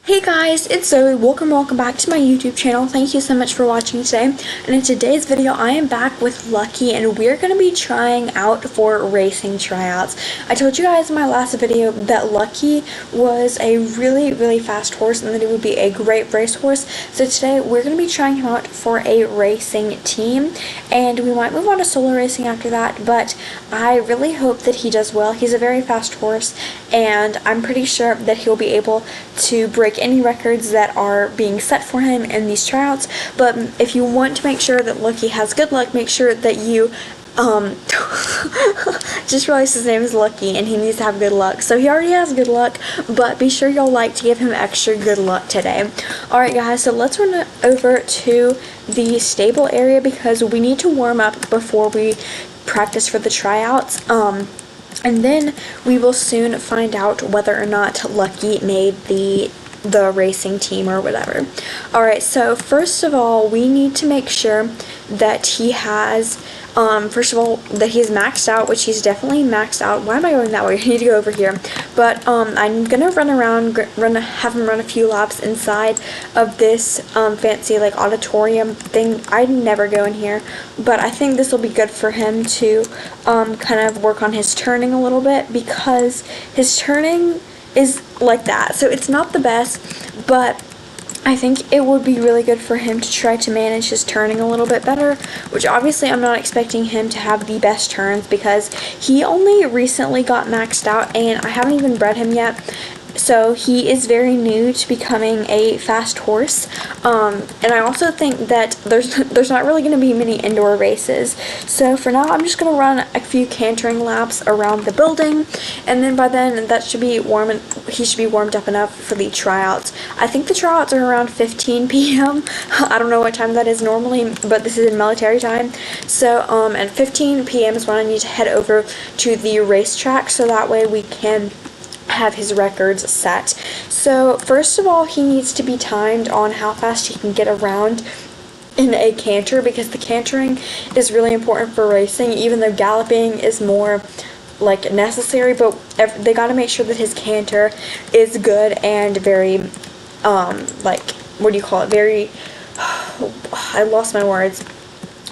Hey guys, it's Zoe. Welcome back to my YouTube channel. Thank you so much for watching today. And in today's video, I am back with Lucky and we're going to be trying out for racing tryouts. I told you guys in my last video that Lucky was a really fast horse and that he would be a great racehorse. So today we're going to be trying him out for a racing team and we might move on to solo racing after that, but I really hope that he does well. He's a very fast horse and I'm pretty sure that he'll be able to break any records that are being set for him in these tryouts. But if you want to make sure that Lucky has good luck, make sure that you just realized his name is Lucky and he needs to have good luck. So he already has good luck, but be sure y'all like to give him extra good luck today. Alright guys, so let's run over to the stable area because we need to warm up before we practice for the tryouts. And then we will soon find out whether or not Lucky made the racing team or whatever. Alright, so first of all, we need to make sure that he has, first of all, that he's maxed out, which he's definitely maxed out. Why am I going that way? I need to go over here. But I'm gonna run around, have him run a few laps inside of this fancy like auditorium thing. I'd never go in here, but I think this will be good for him to kind of work on his turning a little bit because his turning is like that. So it's not the best, but I think it would be really good for him to try to manage his turning a little bit better, which obviously I'm not expecting him to have the best turns because he only recently got maxed out and I haven't even bred him yet. So he is very new to becoming a fast horse, and I also think that there's not really going to be many indoor races. So for now, I'm just going to run a few cantering laps around the building, and then by then that should be warm. He should be warmed up enough for the tryouts. I think the tryouts are around 15 p.m. I don't know what time that is normally, but this is in military time. So at 15 p.m. is when I need to head over to the racetrack, so that way we can have his records set. So first of all, he needs to be timed on how fast he can get around in a canter because the cantering is really important for racing, even though galloping is more like necessary, but they got to make sure that his canter is good and very like, what do you call it, very I lost my words,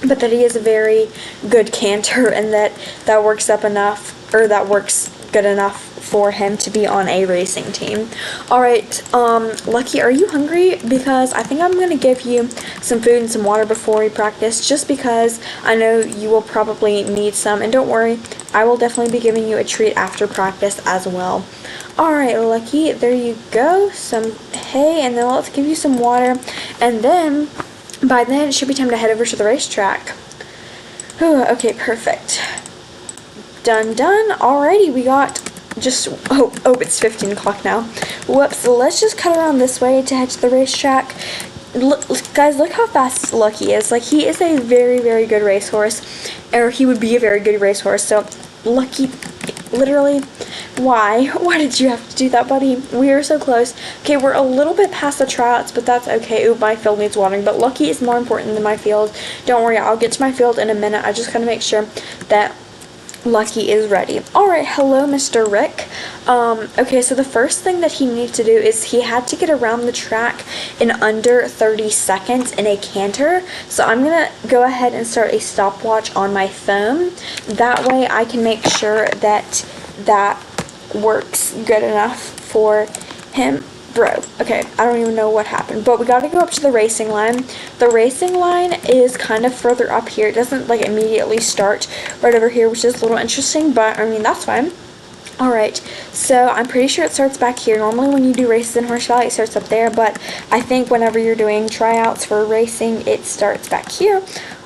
but that he is a very good canter and that works up enough, or that works good enough for him to be on a racing team. Alright, Lucky, are you hungry? Because I think I'm going to give you some food and some water before we practice, just because I know you will probably need some, and don't worry, I will definitely be giving you a treat after practice as well. Alright, Lucky, there you go, some hay, and then let's give you some water, and then by then it should be time to head over to the racetrack. Whew, okay, perfect. Done. Alrighty, we got just, it's 15 o'clock now. Whoops, let's just cut around this way to head to the racetrack. Look, guys, look how fast Lucky is. Like, he is a very good racehorse, or he would be a very good racehorse. So, Lucky, literally, why did you have to do that, buddy? We are so close. Okay, we're a little bit past the tryouts, but that's okay. Ooh, my field needs watering, but Lucky is more important than my field. Don't worry, I'll get to my field in a minute. I just gotta make sure that Lucky is ready. Alright, hello Mr. Rick. Okay, so the first thing that he needs to do is he had to get around the track in under 30 seconds in a canter. So I'm gonna go ahead and start a stopwatch on my phone. That way I can make sure that that works good enough for him. Bro, okay, I don't even know what happened, but we gotta go up to the racing line. The racing line is kind of further up here. It doesn't like immediately start right over here, which is a little interesting, but I mean, that's fine. Alright, so I'm pretty sure it starts back here. Normally when you do races in Horse Valley, it starts up there, but I think whenever you're doing tryouts for racing, it starts back here.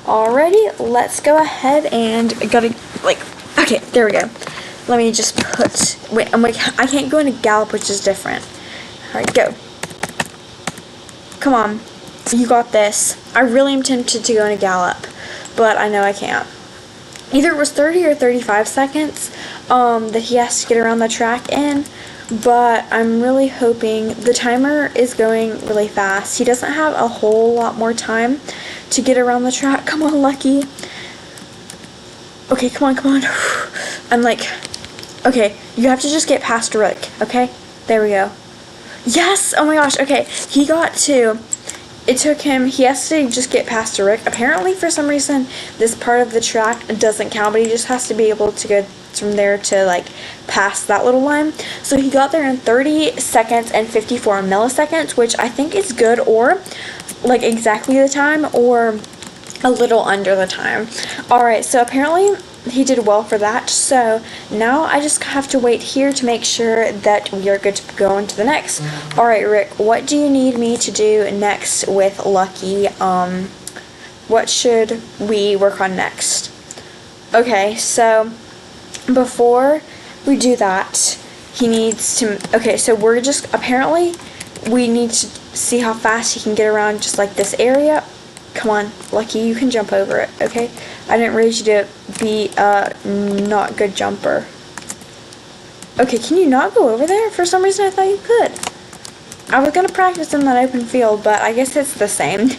Alrighty, let's go ahead and gotta, like, okay, there we go. Let me just put, wait, I'm like, I can't go into gallop, which is different. Alright, go. Come on. You got this. I really am tempted to go in a gallop, but I know I can't. Either it was 30 or 35 seconds that he has to get around the track in, but I'm really hoping the timer is going really fast. He doesn't have a whole lot more time to get around the track. Come on, Lucky. Okay, come on. I'm like, okay, you have to just get past Rick, okay? There we go. Yes! Oh my gosh, okay. He got to... It took him... He has to just get past Rick. Apparently, for some reason, this part of the track doesn't count, but he just has to be able to go from there to, like, past that little line. So he got there in 30 seconds and 54 milliseconds, which I think is good, or, like, exactly the time, or a little under the time. Alright, so apparently he did well for that, so now I just have to wait here to make sure that we are good to go into the next. Alright, Rick, what do you need me to do next with Lucky? What should we work on next? Okay, so before we do that, he needs to... Okay, so we're just... Apparently, we need to see how fast he can get around just like this area. Come on, Lucky, you can jump over it, okay? I didn't raise you to be a not good jumper. Okay, can you not go over there? For some reason I thought you could. I was gonna practice in that open field, but I guess it's the same.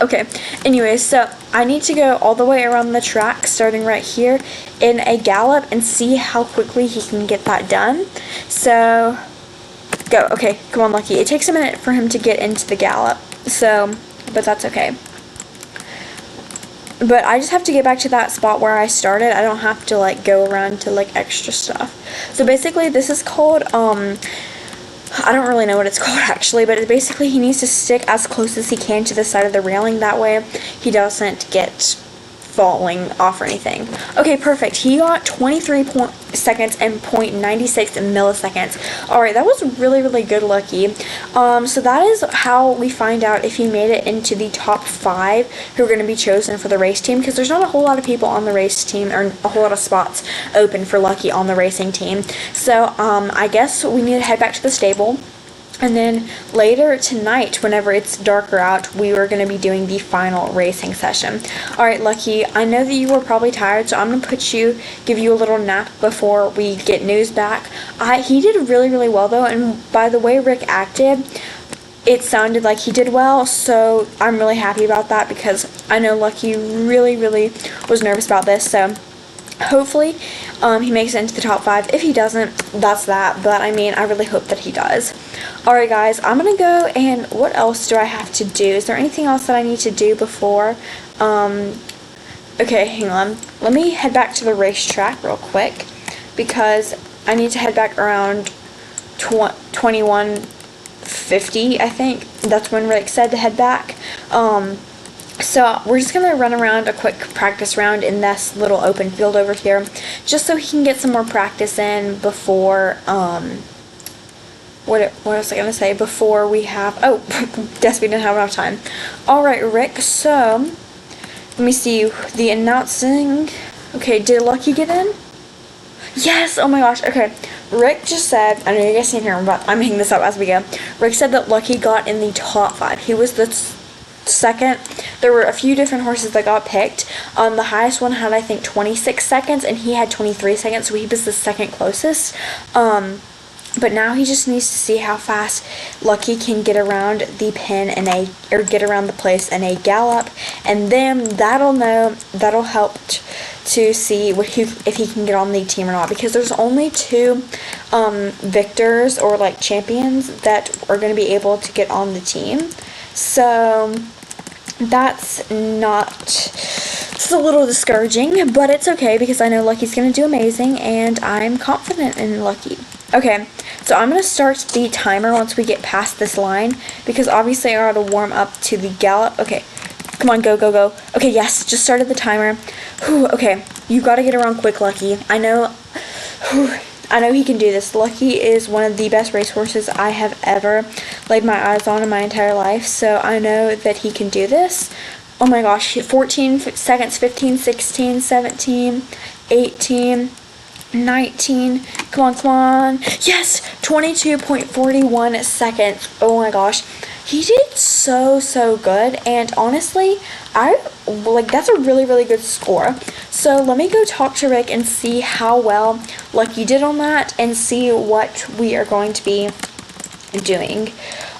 Okay, anyways, so I need to go all the way around the track, starting right here, in a gallop, and see how quickly he can get that done. So, go. Okay, come on, Lucky. It takes a minute for him to get into the gallop, so, but that's okay. But I just have to get back to that spot where I started. I don't have to, like, go around to, like, extra stuff. So basically, this is called, I don't really know what it's called, actually, but it basically he needs to stick as close as he can to the side of the railing. That way, he doesn't get falling off or anything. Okay, perfect. He got 23 seconds and 0.96 milliseconds. Alright, that was really, really good, Lucky. So that is how we find out if he made it into the top 5 who are going to be chosen for the race team, because there's not a whole lot of people on the race team, or a whole lot of spots open for Lucky on the racing team. So, I guess we need to head back to the stable. And then later tonight, whenever it's darker out, we are going to be doing the final racing session. Alright, Lucky, I know that you were probably tired, so I'm going to give you a little nap before we get news back. He did really, really well, though, and by the way Rick acted, it sounded like he did well, so I'm really happy about that, because I know Lucky really, really was nervous about this, so hopefully he makes it into the top 5. If he doesn't, that's that, but I mean, I really hope that he does. Alright guys, I'm gonna go, and what else do I have to do? Is there anything else that I need to do before? Okay, hang on. Let me head back to the racetrack real quick, because I need to head back around 21:50, I think. That's when Rick said to head back. So we're just going to run around a quick practice round in this little open field over here, just so he can get some more practice in before, what was I going to say, before we have, oh, guess we didn't have enough time. Alright, Rick, so, let me see, the announcing, okay, did Lucky get in? Yes, oh my gosh, okay. Rick just said, I know you guys can't hear him, but I'm making this up as we go. Rick said that Lucky got in the top 5. He was the second. There were a few different horses that got picked. The highest one had, I think, 26 seconds, and he had 23 seconds, so he was the second closest. But now he just needs to see how fast Lucky can get around the pin or get around the place in a gallop, and then that'll help to see if he can get on the team or not, because there's only 2 victors or like champions that are going to be able to get on the team. So that's it's a little discouraging, but it's okay, because I know Lucky's going to do amazing, and I'm confident in Lucky. Okay, so I'm going to start the timer once we get past this line, because obviously I gotta warm up to the gallop. Okay, come on, go, go, go. Okay, yes, just started the timer. Whew, okay, you gotta get around quick, Lucky. I know he can do this. Lucky is one of the best racehorses I have ever laid my eyes on in my entire life, so I know that he can do this. Oh my gosh, 14 seconds, 15, 16, 17, 18, 19, come on, come on, yes, 22.41 seconds, oh my gosh, he did so good, and honestly, that's a really, really good score. So let me go talk to Rick and see how well Lucky did on that, and see what we are going to be doing.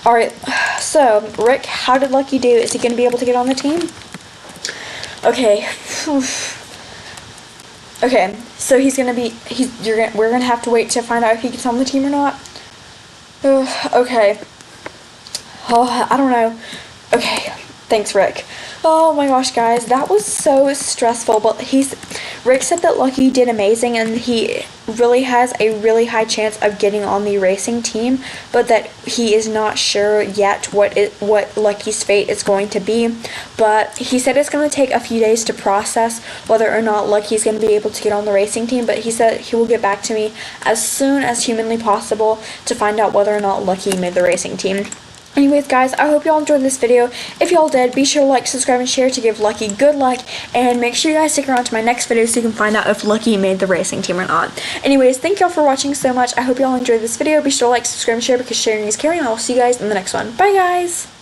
Alright, so Rick, how did Lucky do? Is he going to be able to get on the team? Okay. Okay, so we're gonna have to wait to find out if he gets on the team or not. Okay. Oh, I don't know. Okay, thanks, Rick. Oh my gosh, guys, that was so stressful. But Rick said that Lucky did amazing, and he really has a really high chance of getting on the racing team, but that he is not sure yet what Lucky's fate is going to be. But he said it's going to take a few days to process whether or not Lucky's going to be able to get on the racing team. But he said he will get back to me as soon as humanly possible to find out whether or not Lucky made the racing team. Anyways, guys, I hope y'all enjoyed this video. If y'all did, be sure to like, subscribe, and share to give Lucky good luck. And make sure you guys stick around to my next video so you can find out if Lucky made the racing team or not. Anyways, thank y'all for watching so much. I hope y'all enjoyed this video. Be sure to like, subscribe, and share because sharing is caring. And I'll see you guys in the next one. Bye, guys!